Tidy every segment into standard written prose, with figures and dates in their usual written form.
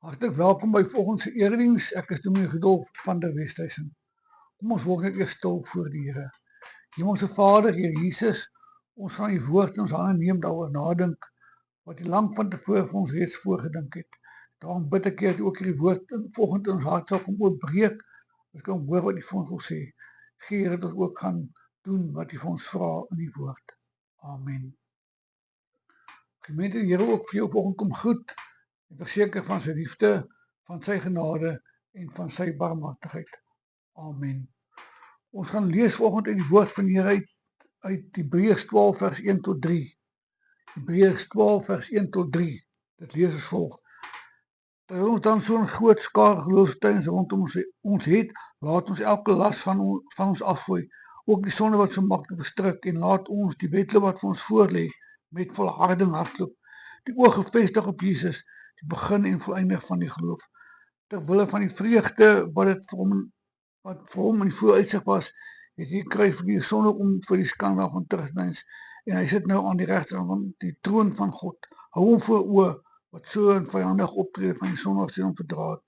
Hartlik welkom by volgende erediens. Ek is Dominee Rudolf van der Westhuizen. Kom ons word net eers stil voor die Here. Hemelse Vader, Heer Jesus, ons gaan die woord in ons hande neem, daaroor nadink, wat U lank van tevore vir ons reeds voorgedink het. Daarom bid ek dat U ook hierdie woord volgende in ons hart sal kom oopbreek, dat ons kan hoor wat U vir ons wil sê. Gee Here dat ons ook gaan doen wat U vir ons vra in die woord. Amen. Gemeente, die Here ook vir jou volgende kom goed, en verseker van sy liefde, van sy genade en van sy barmhartigheid. Amen. Ons gaan lees vanoggend uit die woord van die Here uit Hebreërs 12 vers 1 tot 3. Hebreërs 12 vers 1 tot 3. Dit lees as volg. Terwyl ons dan so'n groot skare geloofsgetuigenis rondom ons het, laat ons elke las van ons afgooi, ook die sonde wat so maklik verstrik, en laat ons die wedloop wat vir ons voorlê met volharding hardloop, die oog gefestig op Jesus, die begin en volëindig van die geloof, terwille van die vreugde wat vir hom in die vooruitsig was, het hy gekry vir die sonde om vir die skande van terugdeins, en hy sit nou aan die regterkant van die troon van God. Hou hom voor oë wat so 'n vyandig optrede van die sondiges hom verdra het,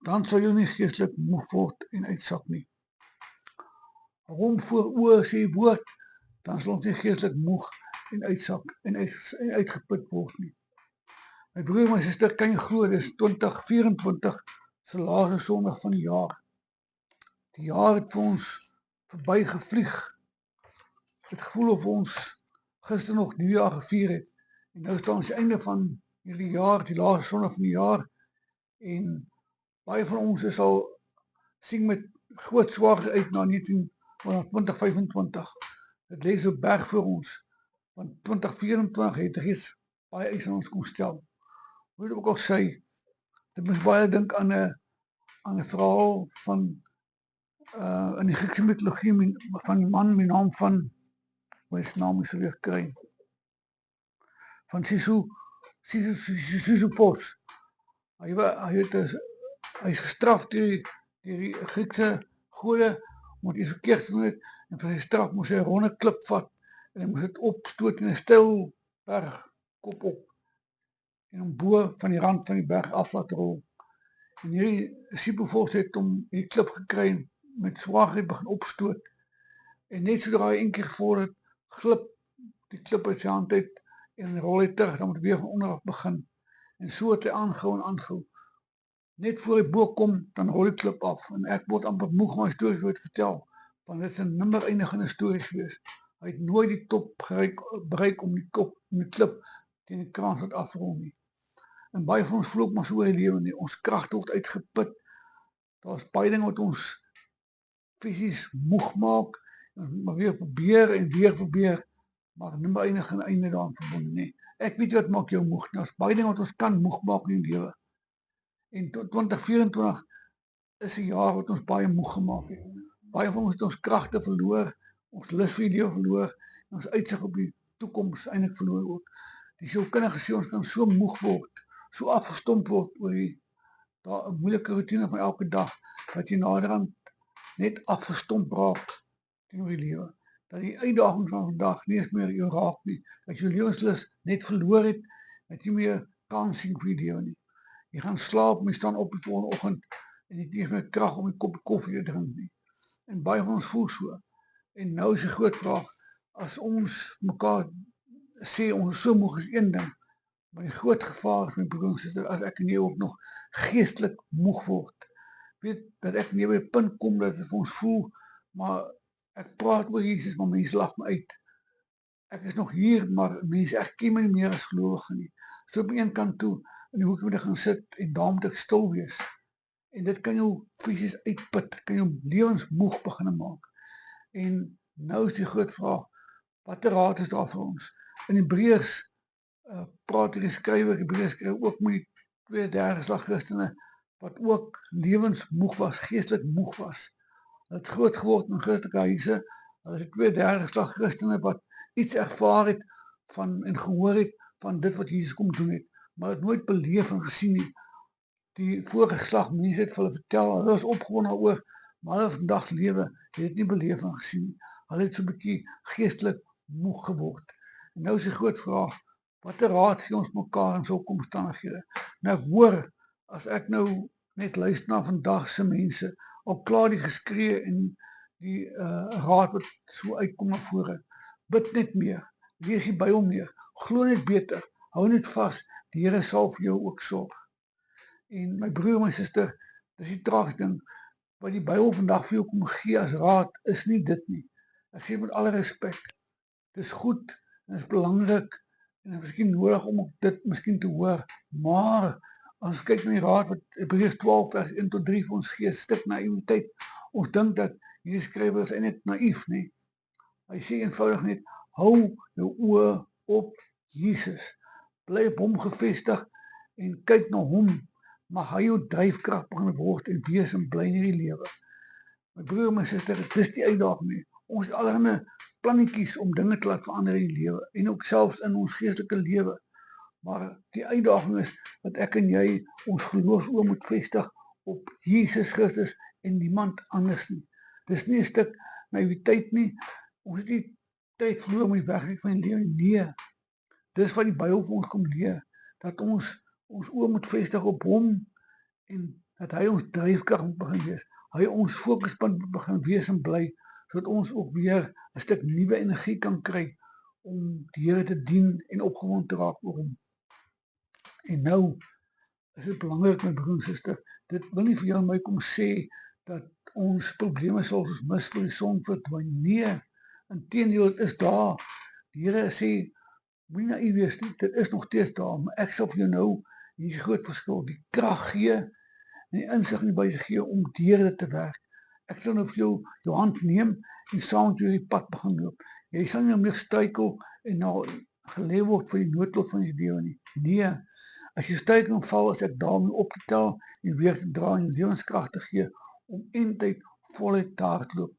dan sal jy nie geestelik moeg word en uitsak nie. Hou hom voor oë, sê die woord, dan sal ons nie geestelik moeg en uitsak en uitgeput word nie. My broer en my suster, kan jy glo, dis 2024 se laaste Sondag van die jaar. Die jaar het vir ons verby gevlieg. Het gevoel of ons gister nog Nuwejaar gevier het. En nou staan ons die einde van hierdie jaar, die laaste Sondag van die jaar. En baie van ons is al sien met groot swaar uit na 2025. Dit lê so berg voor ons. Want 2024 het reeds baie eis aan ons kom stel. Hoe het ook al sê, dit moes baie dink aan 'n verhaal van in die Griekse mitologie van die man met naam van, hoe is naam is weer kry, van Sisyphos. Hy is gestraf deur die Griekse gode omdat hy verkeerd gedoen het, en vir sy straf moes hy 'n ronde klip vat en hy moes dit opstoot in 'n styl berg kop op en hom bo van die rand van die berg af laat rol. En hierdie Sisyphos het hom die klip gekry en met swaarheid begin opstoot. En net sodra hy een keer voor het, glip die klip uit sy hand uit en rol hy terug, dan moet hy weer van onder af begin. En so het hy aangehou en aangehou. Net voor hy bo kom, dan rol die klip af. En ek word amper moeg my storie vir te vertel, want dit is 'n nimmer eindigende storie gewees. Hy het nooit die top bereik om die klip teen die kraan laat afrol nie. En baie van ons voel ook maar so in die lewe nie. Ons kragte word uitgeput. Daar's baie dinge wat ons fisies moeg maak, en maar weer probeer, maar nimmer enige einde daaraan verbonde nie. Ek weet wat maak jou moeg. Daar's baie dinge wat ons kan moeg maak in die lewe. En 2024 is 'n jaar wat ons baie moeg gemaak het. Baie van ons het ons kragte verloor, ons lus vir die lewe verloor, en ons uitsig op die toekoms eintlik verloor ook. Die sielkundige sê ons kan so moeg word, so afgestomp word oor daar 'n moeilike roetine van elke dag, dat jy naderhand net afgestomp raak teenoor die lewe. Dat die uitdagings van vandag nie eens meer jou raak nie. Dat jy lewenslus net verloor het, dat jy meer kans sien vir die lewe nie. Jy gaan slaap, jy staan op die volgende oggend en jy het nie meer krag om 'n koppie koffie te drink nie. En baie van ons voel so. En nou is die groot vraag, as ons mekaar sê ons is so moeg, is een ding, maar die groot gevaar is, my broer en suster, as ek en jy ook nog geestelik moeg word. Weet dat ek nie by 'n punt kom dat het vir ons voel, maar ek praat oor Jesus, maar mense lag my uit. Ek is nog hier, maar mense erken my nie meer as gelowige nie. So op een kant toe, in die hoek moet ek gaan sit en daar moet ek stil wees. En dit kan jou fisies uitput, kan jou lewensmoeg begin maak. En nou is die groot vraag, watter raad is daar vir ons? In Hebreërs praat hierdie skrywer, Hebreërs skryf ook met die 2/3 slag Christene, wat ook lewensmoeg was, geestelik moeg was. Hulle het groot geword in Christelike huise, hulle is 2/3 slag Christene wat iets ervaar het van en gehoor het van dit wat Jesus kom doen het, maar het nooit beleef en gesien nie. Die vorige geslag mense het vir hulle vertel, hulle was opgewonde daaroor, maar hulle vandag lewe het dit nie beleef en gesien nie. Hulle het so 'n bietjie geestelik moeg geword. En nou is die groot vraag, watter raad gee ons mekaar in sulke omstandighede? Nou ek hoor as ek nou net luister na vandag se mense, al klaar die geskree en die raad wat so uitkom na vore, bid net meer, lees die Bybel meer, glo net beter, hou net vas, die Here sal vir jou ook sorg. En my broer, my suster, dis die tragiese ding, wat die Bybel vandag vir jou kom gee as raad, is nie dit nie. Ek sê met alle respek, dis goed, en is belangrik, en is miskien nodig om ook dit miskien te hoor, maar, as ons kyk na die raad wat Hebreërs 12 vers 1 tot 3 vir ons gee, stuk naïwiteit, ons dink dat hierdie skrywer is eintlik naïef, nie? Hy sê eenvoudig net, hou jou oë op Jesus, bly op hom gefestig, en kyk na hom, mag hy jou dryfkrag begin word en wees en bly in hierdie lewe. My broer, my suster, dis die uitdaging nie. Ons het allerlei plannetjies om dinge te laat verander in die lewe, en ook selfs in ons geestelike lewe. Maar die uitdaging is, dat ek en jy ons geloofsoë moet vestig op Jesus Christus en niemand anders nie. Dis nie 'n stuk naïwiteit nie, ons het nie tyd verloor met die werklikheid van die lewe nie. Nee, dis wat die Bybel vir ons kom leer, dat ons oë moet vestig op hom, en dat hy ons dryfkrag moet begin wees, hy ons fokuspunt moet begin wees en bly, sodat ons ook weer 'n stuk nuwe energie kan kry, om die Here te dien en opgewonde te raak oor hom. En nou is dit belangrik, my broer en suster, dit wil nie vir jou en my kom sê, dat ons probleme sal ons mis voor die son verdwyn. Nee, inteendeel, dit is daar. Die Here sê, moenie naïef wees nie, dit is nog steeds daar, maar ek sal vir jou nou, hier is die groot verskil, die krag gee, en die insig en die wysheid gee om deur dit te werk. Ek sal nou vir jou hand neem, en saam met jou die pad begin loop. Jy sal nie meer struikel, en nou gelê word vir die noodlot van die lewe nie. Nee, as jy struikel en val, is ek daar om jou op te tel, en weer te dra en jou lewenskrag te gee, om eintlik voluit te hardloop.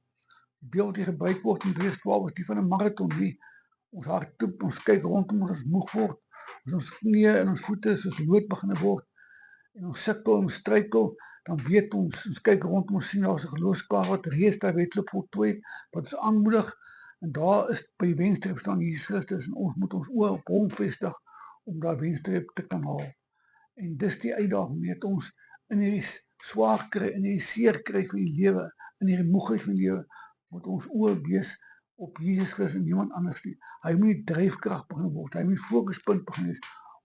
Die beeld wat hier gebruik word in Hebreërs 12 is die van 'n marathon, nie. Ons hardloop, ons kyk rondom ons moeg word, as ons knieë en ons voete soos lood begin word, en ons sukkel en struikel, dan weet ons kyk rondom ons sien, daar is 'n geloofskaar wat reeds daai wedloop voltooi het, wat ons aanmoedig, en daar is by die wenstreep staan Jesus Christus, en ons moet ons oë op hom vestig, om daai wenstreep te kan haal. En dis die uitdaging, net ons in hierdie swaar kry, in hierdie seer kry van die lewe, in hierdie moegheid van die lewe, moet ons oë wees op Jesus Christus en niemand anders nie. Hy moet die dryfkrag begin word, hy moet die fokuspunt begin wees.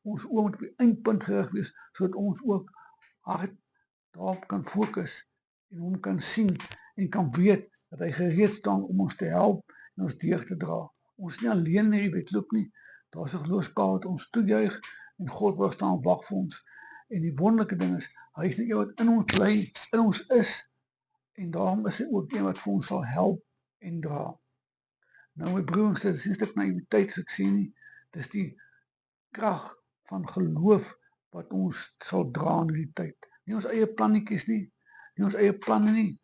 Ons oë moet op die eindpunt gerig wees, sodat ons ook hard daarop kan fokus, en hom kan sien, en kan weet, dat hy gereed staan om ons te help, en ons deur te dra. Ons is nie alleen in hierdie wedloop nie, daar is 'n geloofskaar wat ons toejuig, en God wil staan wag vir ons. En die wonderlike ding is, hy is nie een wat in ons bly, in ons is, en daarom is hy ook een wat vir ons sal help en dra. Nou my broers, dit is nie 'n stuk naïwiteit as ek sê nie, dis die krag van geloof wat ons sal dra in die tyd. Nie ons eie plannetjies nie, nie ons eie planne nie,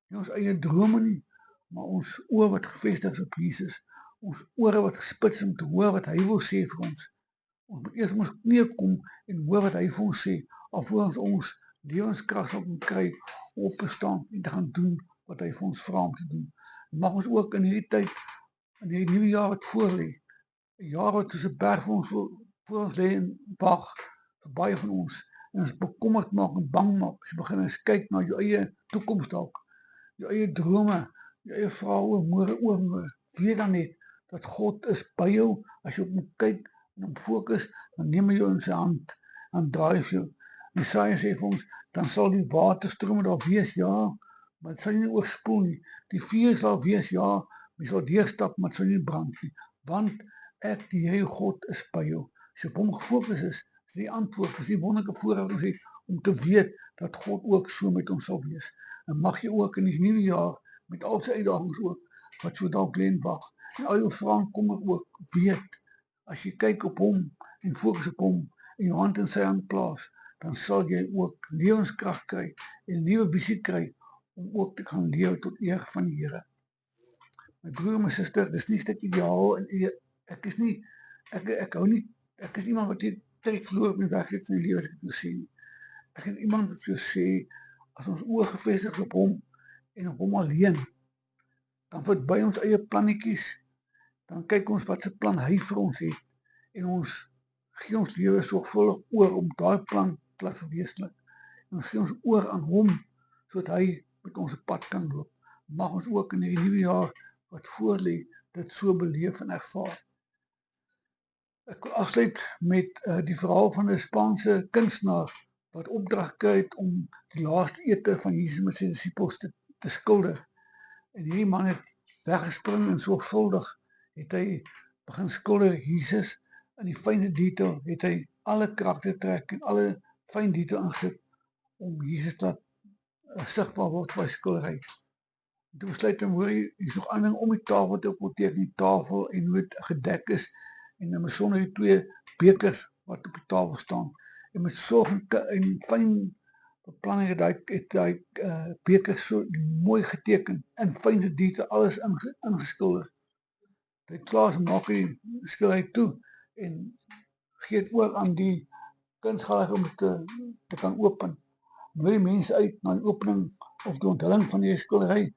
nie ons eie drome nie, maar ons oë wat gefestig is op Jesus, ons ore wat gespits om te hoor wat hy wil sê vir ons. Ons moet eers op ons knieë kom en hoor wat hy vir ons sê, alvorens ons lewenskrag sal kan kry om op te staan en te gaan doen wat hy vir ons vra om te doen. Mag ons ook in hierdie tyd, in hierdie nuwe jaar wat voor lê, 'n jaar wat soos 'n berg vir ons voor ons lê en wag, vir baie van ons, en ons bekommerd maak en bang maak, as jy begin eens kyk na jou eie toekoms dalk, jou eie drome, jou eie vrae oor môre, weet dan net, dat God is by jou, as jy op hom kyk, en hom fokus, dan neem hy jou in sy hand, en draai vir jou. Jesaja sê vir ons, dan sal die waterstrome daar wees, ja, maar dit sal nie oorspoel nie, die vuur sal wees, ja, jy sal deurstap, maar dit sal nie brand nie, want ek, die Here God, is by jou. As jy op hom gefokus is die antwoord, is die wonderlike voorreg ons het, om te weet, dat God ook so met ons sal wees. En mag jy ook in die nuwe jaar, met al sy uitdagings ook, wat so dalk lê en wag, en al jou vrae en kommer ook, weet, as jy kyk op hom, en fokus op hom, en jou hand in sy hand plaas, dan sal jy ook lewenskrag kry, en 'n nuwe visie kry, om ook te gaan lewe tot eer van die Here. My broer en my suster, dis nie 'n stuk ideaal, en ek is nie, ek is iemand wat nie tyd verloor op die werklikheid van die lewe, as ek dit nou sê nie. Ek is iemand wat vir jou sê, as ons oë gefestig is op hom, en op hom alleen, dan verby ons eie plannetjies, dan kyk ons wat se plan hy vir ons het, en ons gee ons lewe sorgvuldig oor om daai plan te laat verweeslik. ons gee ons oor aan hom, sodat hy met ons pad kan loop. Mag ons ook in die nuwe jaar wat voorlê, dit so beleef en ervaar. Ek wil afsluit met die verhaal van 'n Spaanse kunstenaar wat opdrag gekry het om die laaste ete van Jesus met sy disippels te skilder. En hierdie man het weggespring en sorgvuldig het hy begin skilder Jesus in die fynste detail, het hy alle karaktertrek en alle fyn detail ingesit om Jesus dat sigbaar word by skildery. Toe besluit hy, hoor jy, is nog ander ding om die tafel te opteken, die tafel en hoe het gedek is, en dan besonder die 2 bekers wat op die tafel staan, en met sorg en fyn beplanning het hy bekers so mooi geteken, in fynste detail, alles ingeskilder. Hy klaar maak die skildery toe, en gee het oor aan die kunsgaler om te kan open. Nooi die mense uit na die opening of die onthulling van die skildery,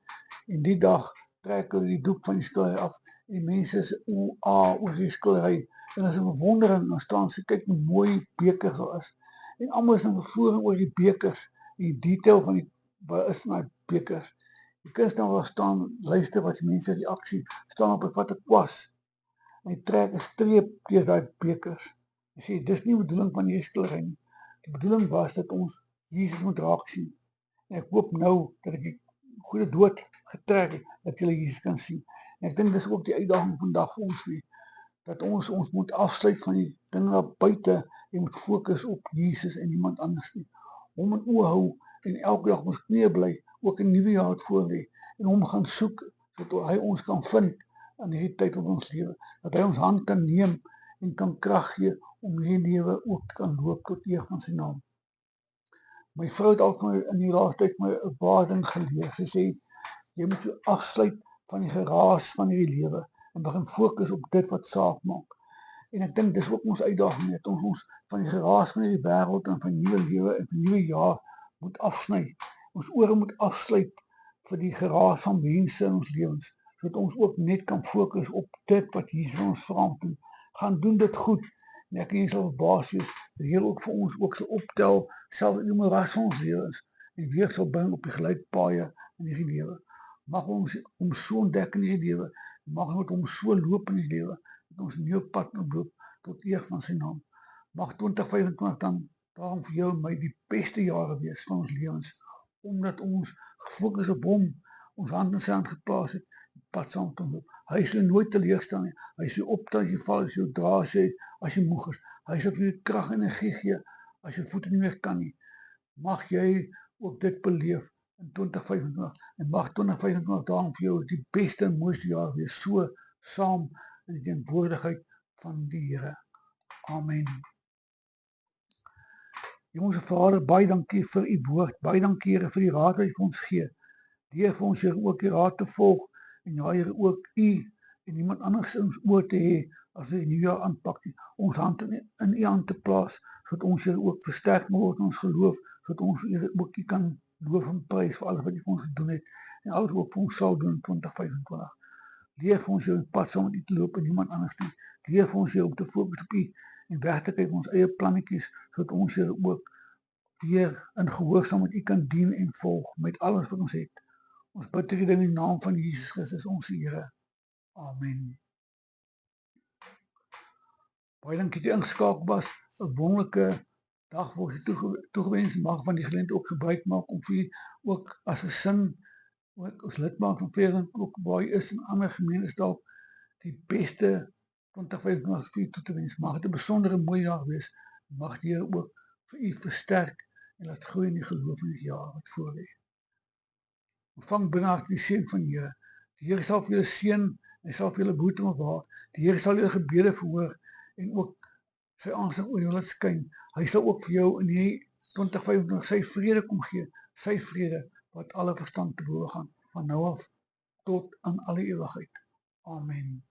en die dag trek hulle die doek van die skildery af, en die mense is oor die skildery, en as 'n verwondering, dan staan sy, kyk hoe mooi bekers daar is, en almal is in vervoering oor die bekers, en die detail van wat is in die bekers. Die kunstenaar waar staan, luister wat die mense reaksie, staan op 'n vat 'n kwas, en hy trek 'n streep deur daai bekers. Hy sê, dis nie die bedoeling van die skildery nie. Die bedoeling was dat ons Jesus moet raak sien. En ek hoop nou dat ek die goeie dood getrek het, dat julle Jesus kan sien. En ek dink dis ook die uitdaging vandag vir ons nie, dat ons moet afsluit van die dinge daar buite en moet fokus op Jesus en niemand anders nie. Hom in oë hou en elke dag ons knieë bly, ook 'n nuwe jaar wat voorlê, en hom gaan soek sodat hy ons kan vind in hierdie tyd van ons lewe, dat hy ons hand kan neem en kan krag gee om hierdie lewe ook te kan loop tot eer van sy naam. My vrou het ook in die laaste tyd my 'n baie ding geleer. Sy sê, jy moet jou afsluit van die geraas van hierdie lewe en begin fokus op dit wat saak maak. En ek dink dis ook ons uitdaging, dat ons van die geraas van hierdie wêreld en van die nuwe lewe en die nuwe jaar moet afsny. Ons ore moet afsluit vir die geraas van mense in ons lewens, sodat ons ook net kan fokus op dit wat Jesus ons vra om te doen. Gaan doen dit goed. En ek en jy sal verbaas wees, dat die Here ook vir ons ook sal optel, selfs in die moeras van ons lewens, en weer sal bring op die gelykpaaie in hierdie lewe. Mag ons hom so ontdek in hierdie lewe, mag ons hom so loop in die lewe, dat ons 'n nuwe pad loop tot eer van sy naam. Mag 2025 dan daarom vir jou en my die beste jare wees van ons lewens, omdat ons gefokus op hom, ons hand in sy hand geplaas het, die pad saam te loop. Hy sal nooit teleurstel nie. Hy sal optel as jy val, as jy dra, as jy moeg is. Hy sal vir jou krag en energie gee as jy voete nie meer kan nie. Mag jy ook dit beleef in 2025, en mag 2025 daarom vir jou die beste en mooiste jaar wees, so saam in die teenwoordigheid van die Here. Amen. Hemelse Vader, baie dankie vir u woord, baie dankie Here vir die raad wat u vir ons gee. Leer vir ons Here ook die raad te volg, en ja Here ook u en niemand anders in ons oor te hê as ons die nuwe jaar aanpak nie. Ons hand in u hand te plaas, sodat ons Here ook versterk word in ons geloof, sodat ons Here ook u kan loof en prys vir alles wat u vir ons gedoen het, en alles wat vir ons sal doen in 2025. Leer vir ons jou pad saam met u te loop en niemand anders nie. Leer vir ons jou om te fokus op u en weg te kyk ons eie plannetjies, sodat ons Here ook weer in gehoorsaam met u kan dien en volg met alles wat ons het. Ons bid hierdie ding in die naam van Jesus Christus, ons Here. Amen. Baie dankie dat jy ingeskakel was. 'n Wonderlike dag word toegewens. Mag van die geleentheid ook gebruik maak om vir ook as gesin, ook as lidmaat van Vereniging ook waar jy is in ander gemeenskappe dalk die beste 2025 toe te wens. Mag dit 'n besondere mooi jaar wees. Mag die Here ook vir u versterk en laat groei in die geloof in die jaar wat voorlê. Ontvang binne die seën van die Here. Die Here sal vir julle seën, hy sal vir julle behoed en bewaar. Die Here sal julle gebede verhoor en ook sy aansig oor julle skyn. Hy sal ook vir jou in hierdie 2025 sy vrede kom gee, sy vrede wat alle verstand te bowe gaan, van nou af tot aan alle ewigheid. Amen.